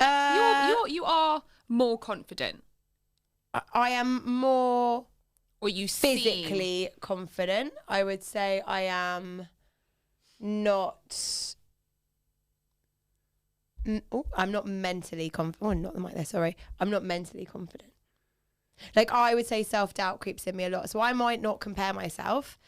uh, You are more confident, I am more or you seem. physically confident. I would say I am not. I'm not mentally confident. Oh, not the mic there. Sorry, I'm not mentally confident. Like I would say, self-doubt creeps in me a lot. So I might not compare myself.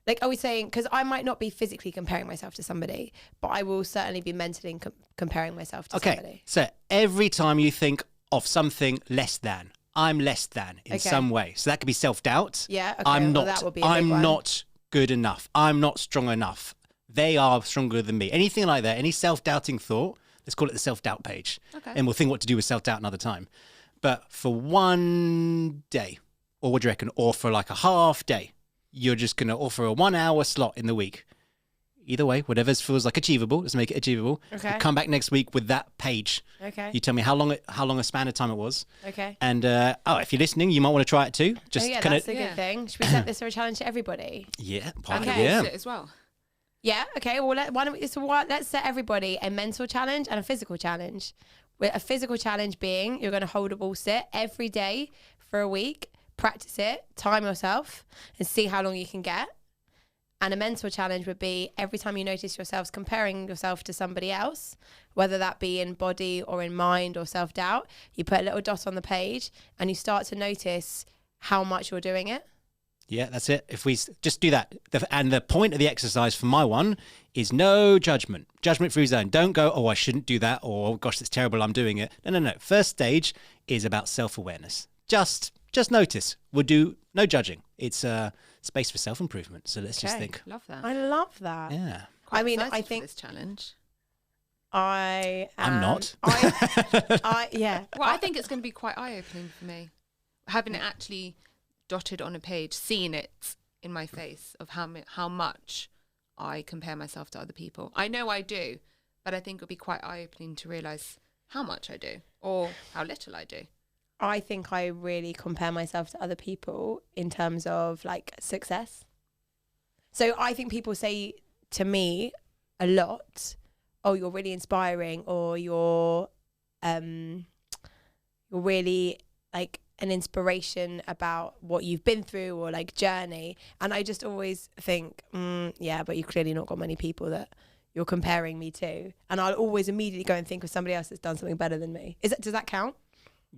Like I was saying, because I might not be physically comparing myself to somebody, but I will certainly be mentally comparing myself to Okay, somebody. so every time you think of something less than, I'm less than in Okay. some way. So that could be self-doubt. Yeah, okay, I'm well, not. that would be a big I'm one. not good enough. I'm not strong enough. They are stronger than me. Anything like that. Any self-doubting thought. Let's call it the self-doubt page. Okay. And we'll think what to do with self-doubt another time. But for one day, or what do you reckon? Or for like a half day, you're just going to offer a 1-hour slot in the week. Either way, whatever feels like achievable, let's make it achievable. Okay. Come back next week with that page. Okay. You tell me how long a span of time it was. Okay. And if you're listening, you might want to try it too. Just Oh yeah, kind that's of a good Yeah. thing. Should we set this for a challenge to everybody? part of Okay. it, yeah. Sit as well. Yeah. Okay. Well, let's set everybody a mental challenge and a physical challenge. With a physical challenge being you're going to hold a wall sit every day for a week, practice it, time yourself, and see how long you can get. And a mental challenge would be every time you notice yourselves comparing yourself to somebody else, whether that be in body or in mind or self-doubt, you put a little dot on the page and you start to notice how much you're doing it. Yeah, that's it. If we just do that. And the point of the exercise for my one is no judgment. Judgment-free zone. Don't go, oh, I shouldn't do that, or oh, gosh, that's terrible, I'm doing it. No. First stage is about self-awareness. Just notice. We'll do no judging. It's a space for self-improvement. So let's just Okay. think. Love that. I love that. Yeah. I mean, Excited I for think this challenge. I'm not. Yeah. Well, I think it's going to be quite eye-opening for me, having it actually dotted on a page, seeing it in my face of how much I compare myself to other people. I know I do, but I think it'll be quite eye-opening to realise how much I do or how little I do. I think I really compare myself to other people in terms of like success. So I think people say to me a lot, oh, you're really inspiring, or you're really like an inspiration about what you've been through, or like journey. And I just always think, yeah, but you've clearly not got many people that you're comparing me to. And I'll always immediately go and think of somebody else that's done something better than me. Does that count?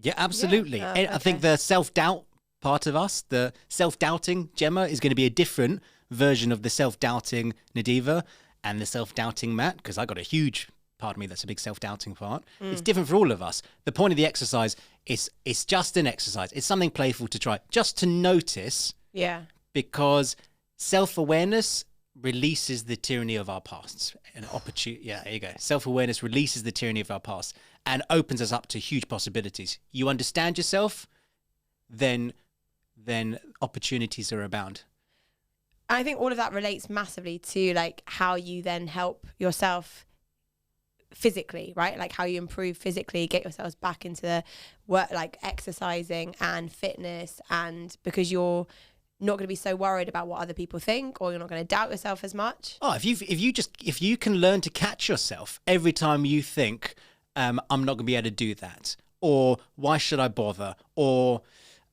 Yeah, absolutely. Yeah. I think the self-doubt part of us, the self-doubting Gemma, is going to be a different version of the self-doubting Nadiva and the self-doubting Matt, because I got a huge part of me that's a big self-doubting part. It's different for all of us. The point of the exercise is it's just an exercise. It's something playful to try, just to notice. Yeah. Because self-awareness releases the tyranny of our pasts. An opportunity. Yeah, there you go. Self-awareness releases the tyranny of our past and opens us up to huge possibilities. You understand yourself, then opportunities are abound. I think all of that relates massively to like how you then help yourself physically, right? Like how you improve physically, get yourselves back into the work, like exercising and fitness, and because you're not going to be so worried about what other people think, or you're not going to doubt yourself as much. Oh, if you can learn to catch yourself every time you think, I'm not going to be able to do that, or why should I bother, or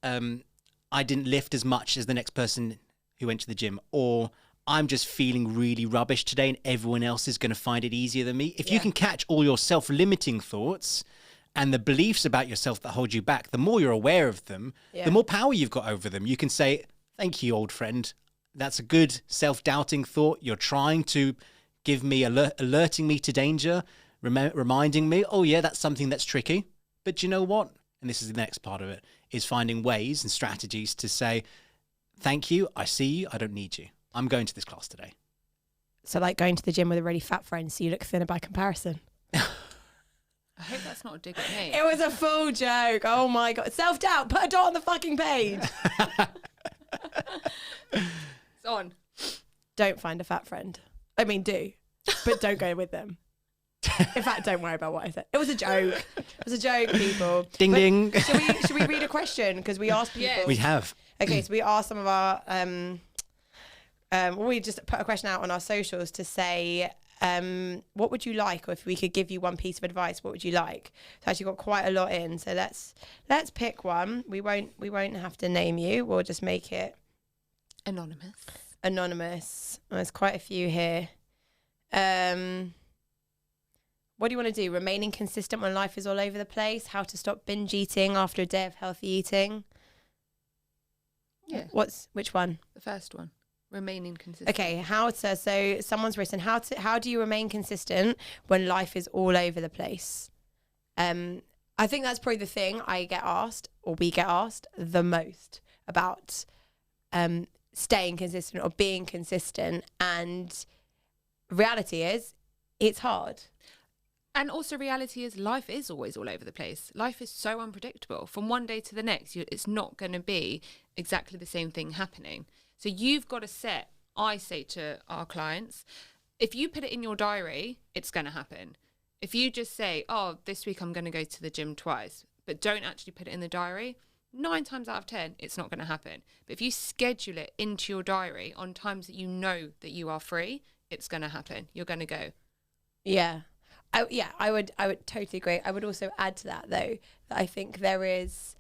I didn't lift as much as the next person who went to the gym, or I'm just feeling really rubbish today and everyone else is going to find it easier than me. If you can catch all your self-limiting thoughts and the beliefs about yourself that hold you back, the more you're aware of them, the more power you've got over them. You can say, thank you, old friend. That's a good self-doubting thought. You're trying to give me, alerting me to danger, reminding me, oh yeah, that's something that's tricky. But you know what? And this is the next part of it, is finding ways and strategies to say, thank you, I see you, I don't need you. I'm going to this class today. So like going to the gym with a really fat friend so you look thinner by comparison. I hope that's not a dig at me. It was a full joke. Oh my God. Self-doubt. Put a dot on the fucking page. It's on. Don't find a fat friend. I mean, do. But don't go with them. In fact, don't worry about what I said. It was a joke. It was a joke, people. Ding, but ding. Should we read a question? Because we asked people. Yes. We have. Okay, so we asked some of our... we just put a question out on our socials to say, what would you like, or if we could give you one piece of advice, what would you like? So actually got quite a lot in. So let's pick one. We won't have to name you. We'll just make it anonymous. There's quite a few here. What do you want to do? Remaining consistent when life is all over the place? How to stop binge eating after a day of healthy eating? Yeah. Which one? The first one. Remaining consistent. Okay, so someone's written, how do you remain consistent when life is all over the place? I think that's probably the thing I get asked, or we get asked the most about staying consistent or being consistent. And reality is, it's hard. And also reality is life is always all over the place. Life is so unpredictable. From one day to the next, it's not going to be exactly the same thing happening. So you've got to set, I say to our clients, if you put it in your diary, it's going to happen. If you just say, oh, this week I'm going to go to the gym twice, but don't actually put it in the diary, 9 times out of 10, it's not going to happen. But if you schedule it into your diary on times that you know that you are free, it's going to happen. You're going to go. Yeah. I would totally agree. I would also add to that, though, that I think there is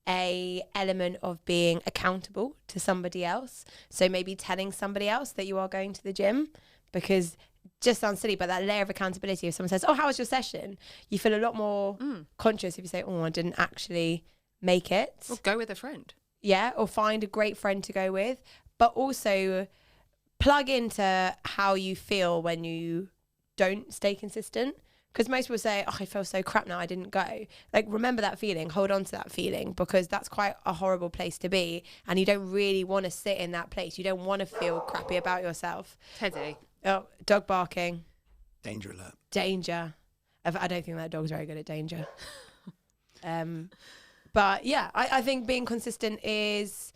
a element of being accountable to somebody else. So maybe telling somebody else that you are going to the gym, because it just sounds silly, but that layer of accountability, if someone says, oh, how was your session? You feel a lot more conscious if you say, oh, I didn't actually make it. Or go with a friend. Yeah, or find a great friend to go with. But also plug into how you feel when you don't stay consistent. Because most people say, oh, I feel so crap now, I didn't go. Like, remember that feeling, hold on to that feeling, because that's quite a horrible place to be. And you don't really want to sit in that place. You don't want to feel crappy about yourself. Teddy. Oh, dog barking. Danger alert. Danger. I don't think that dog's very good at danger. But yeah, I think being consistent is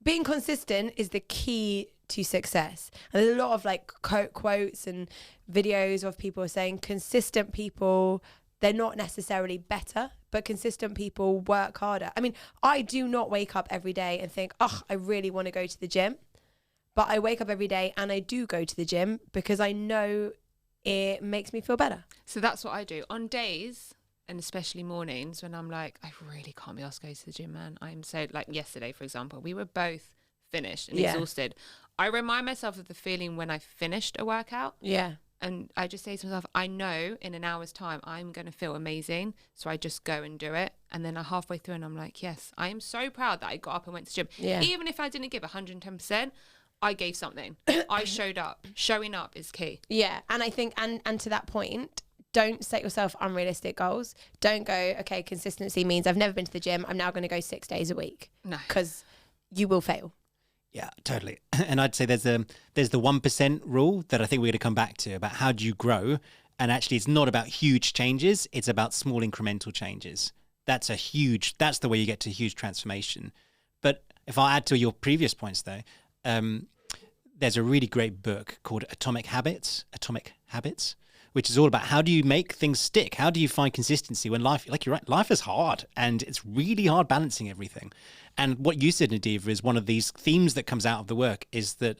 the key to success. And there's a lot of like quotes and videos of people saying consistent people, they're not necessarily better, but consistent people work harder. I mean, I do not wake up every day and think, oh, I really want to go to the gym. But I wake up every day and I do go to the gym because I know it makes me feel better. So that's what I do on days, and especially mornings, when I'm like, I really can't be asked to go to the gym, man. I'm so, like yesterday, for example, we were both finished and exhausted. I remind myself of the feeling when I finished a workout. Yeah. And I just say to myself, I know in an hour's time, I'm going to feel amazing. So I just go and do it. And then halfway through and I'm like, yes, I am so proud that I got up and went to the gym. Yeah. Even if I didn't give 110%, I gave something. I showed up. Showing up is key. Yeah. And I think, and to that point, don't set yourself unrealistic goals. Don't go, okay, consistency means I've never been to the gym, I'm now going to go 6 days a week. No. Because you will fail. Yeah, totally. And I'd say there's the 1% rule that I think we're going to come back to about how do you grow. And actually, it's not about huge changes. It's about small incremental changes. That's the way you get to huge transformation. But if I add to your previous points, though, there's a really great book called Atomic Habits, which is all about how do you make things stick? How do you find consistency when life, like you're right, life is hard and it's really hard balancing everything. And what you said, Nadiva, is one of these themes that comes out of the work is that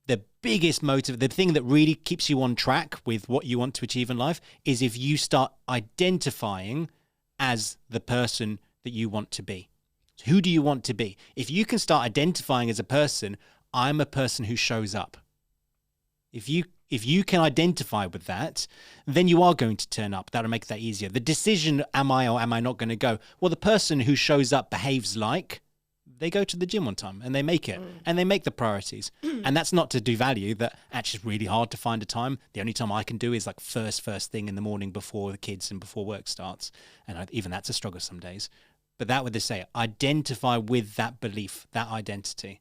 the biggest motive, the thing that really keeps you on track with what you want to achieve in life is if you start identifying as the person that you want to be. So who do you want to be? If you can start identifying as a person, I'm a person who shows up. If you can identify with that, then you are going to turn up. That'll make that easier. The decision, am I or am I not going to go? Well, the person who shows up behaves like they go to the gym on time and they make it and they make the priorities. And that's not to devalue that actually it's really hard to find a time. The only time I can do is like first thing in the morning before the kids and before work starts. And even that's a struggle some days. But that would they say, identify with that belief, that identity.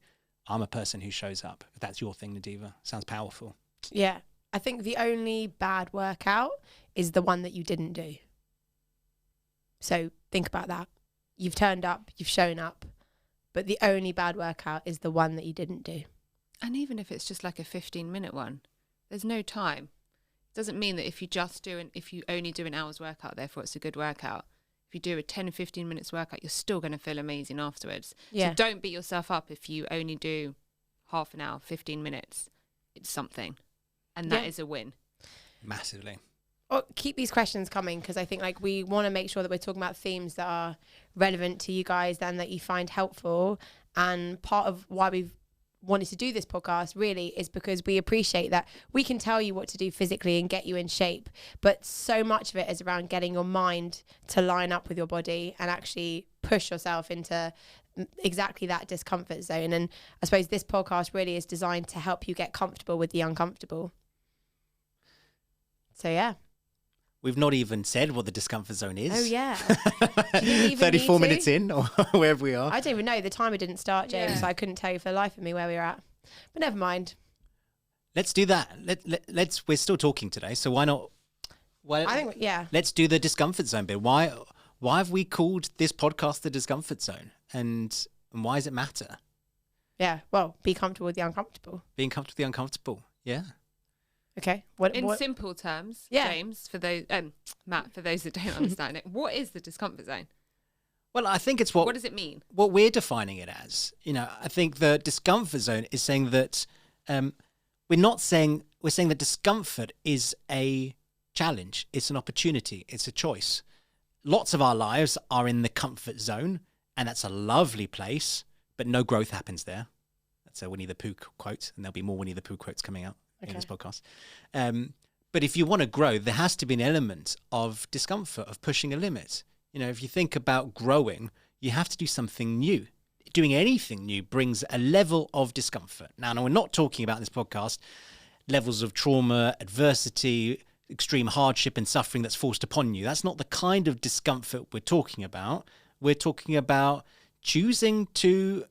I'm a person who shows up. If that's your thing, Nadiva, sounds powerful. Yeah. I think the only bad workout is the one that you didn't do. So think about that. You've turned up, you've shown up, but the only bad workout is the one that you didn't do. And even if it's just like a 15-minute one, there's no time. It doesn't mean that if you only do an hour's workout, therefore it's a good workout. If you do a 10 or 15 minutes workout, you're still going to feel amazing afterwards. Yeah. So don't beat yourself up if you only do half an hour, 15 minutes. It's something. And that is a win. Massively. Oh, keep these questions coming because I think like we want to make sure that we're talking about themes that are relevant to you guys and that you find helpful. And part of why we've wanted to do this podcast really is because we appreciate that we can tell you what to do physically and get you in shape, but so much of it is around getting your mind to line up with your body and actually push yourself into exactly that discomfort zone. And I suppose this podcast really is designed to help you get comfortable with the uncomfortable. So yeah. We've not even said what the discomfort zone is. Oh yeah. 34 minutes in or wherever we are. I don't even know. The timer didn't start, James, Yeah. so I couldn't tell you for the life of me where we were at. But never mind. Let's do that. Let's. We're still talking today, so why not? I think, yeah. Let's do the discomfort zone bit. Why have we called this podcast the discomfort zone? And why does it matter? Yeah. Well, be comfortable with the uncomfortable. Being comfortable with the uncomfortable. Yeah. Okay. In simple terms, Yeah. James, for those Matt, for those that don't understand it, what is the discomfort zone? Well, I think it's What does it mean? what we're defining it as. I think the discomfort zone is saying that we're saying that discomfort is a challenge. It's an opportunity. It's a choice. Lots of our lives are in the comfort zone, and that's a lovely place, but no growth happens there. That's a Winnie the Pooh quote, and there'll be more Winnie the Pooh quotes coming out in this podcast. But if you want to grow, there has to be an element of discomfort, of pushing a limit. If you think about growing, you have to do something new. Doing anything new brings a level of discomfort. Now, we're not talking about in this podcast levels of trauma, adversity, extreme hardship and suffering that's forced upon you. That's not the kind of discomfort we're talking about. We're talking about choosing to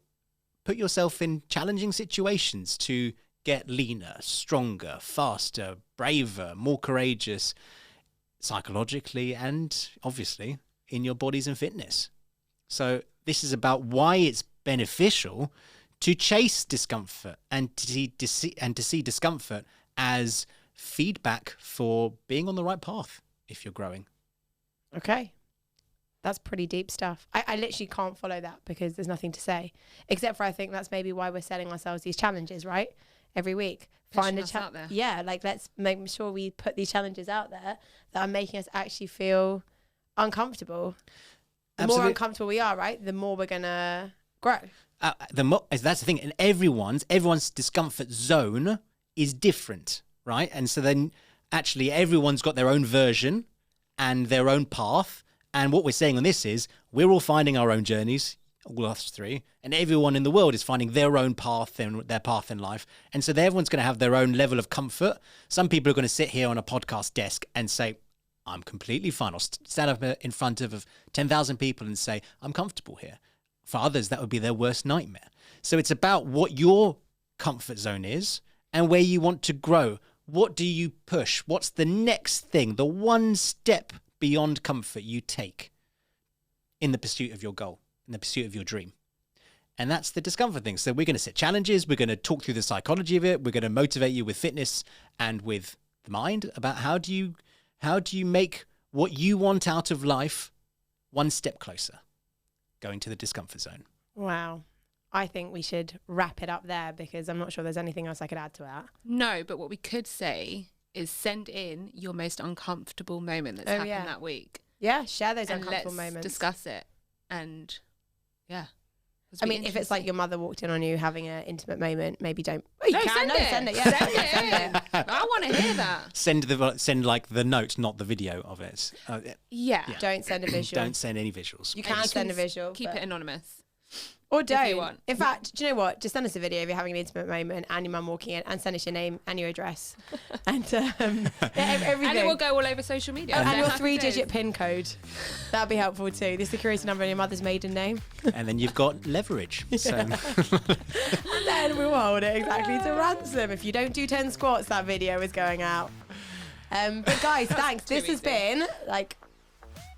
put yourself in challenging situations to get leaner, stronger, faster, braver, more courageous. psychologically, and obviously in your bodies and fitness. So this is about why it's beneficial to chase discomfort and to see discomfort as feedback for being on the right path if you're growing. Okay. That's pretty deep stuff. I literally can't follow that because there's nothing to say. Except for I think that's maybe why we're setting ourselves these challenges, right? Every week. Find a out there. Yeah, like let's make sure we put these challenges out there that are making us actually feel uncomfortable. The more uncomfortable we are, right, the more we're gonna grow. That's the thing. And everyone's discomfort zone is different, right? And so then actually everyone's got their own version and their own path. And what we're saying on this is we're all finding our own journeys, all us three, and everyone in the world is finding their own path and their path in life. And so everyone's going to have their own level of comfort. Some people are going to sit here on a podcast desk and say, I'm completely fine. Or stand up in front of 10,000 people and say, I'm comfortable here. For others, that would be their worst nightmare. So it's about what your comfort zone is and where you want to grow. What do you push? What's the next thing, the one step beyond comfort you take in the pursuit of your goal, in the pursuit of your dream? And that's the discomfort thing. So we're going to set challenges. We're going to talk through the psychology of it. We're going to motivate you with fitness and with the mind about how do you make what you want out of life one step closer, going to the discomfort zone. Wow. I think we should wrap it up there because I'm not sure there's anything else I could add to that. No, but what we could say is send in your most uncomfortable moment that's happened that week. Yeah, share those and uncomfortable let's moments. Discuss it. And yeah. I mean, if it's like your mother walked in on you having an intimate moment, maybe don't. Oh, no, send it. Send it. Yeah, send it. I want to hear that. Send like the note, not the video of it. Yeah. Don't send a visual. Don't send any visuals. You can send a visual. Keep it anonymous. Or don't. If you want. In fact, do you know what? Just send us a video if you're having an intimate moment and your mum walking in, and send us your name and your address and everything. And it will go all over social media. And your 3-digit PIN code. That'd be helpful too. The security number and your mother's maiden name. And then you've got leverage. So. And then we will hold it exactly to ransom. If you don't do 10 squats, that video is going out. But guys, thanks. This has been like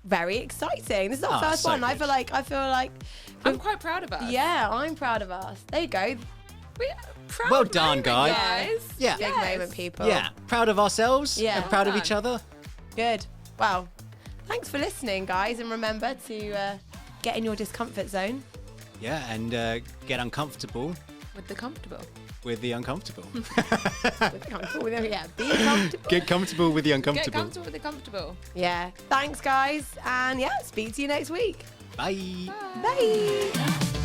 very exciting. This is our first one. Good. I feel like I'm quite proud of us. Yeah, I'm proud of us. There you go. We're proud. Well done, guys. Yeah. Big moment, people. Yeah. Proud of ourselves. Yeah. And proud of each other. Good. Well, thanks for listening, guys. And remember to get in your discomfort zone. Yeah, and get uncomfortable. With the comfortable. With the uncomfortable. Be comfortable. Get comfortable with the uncomfortable. Get comfortable with the comfortable. Yeah. Thanks, guys. And yeah, speak to you next week. Bye. Bye.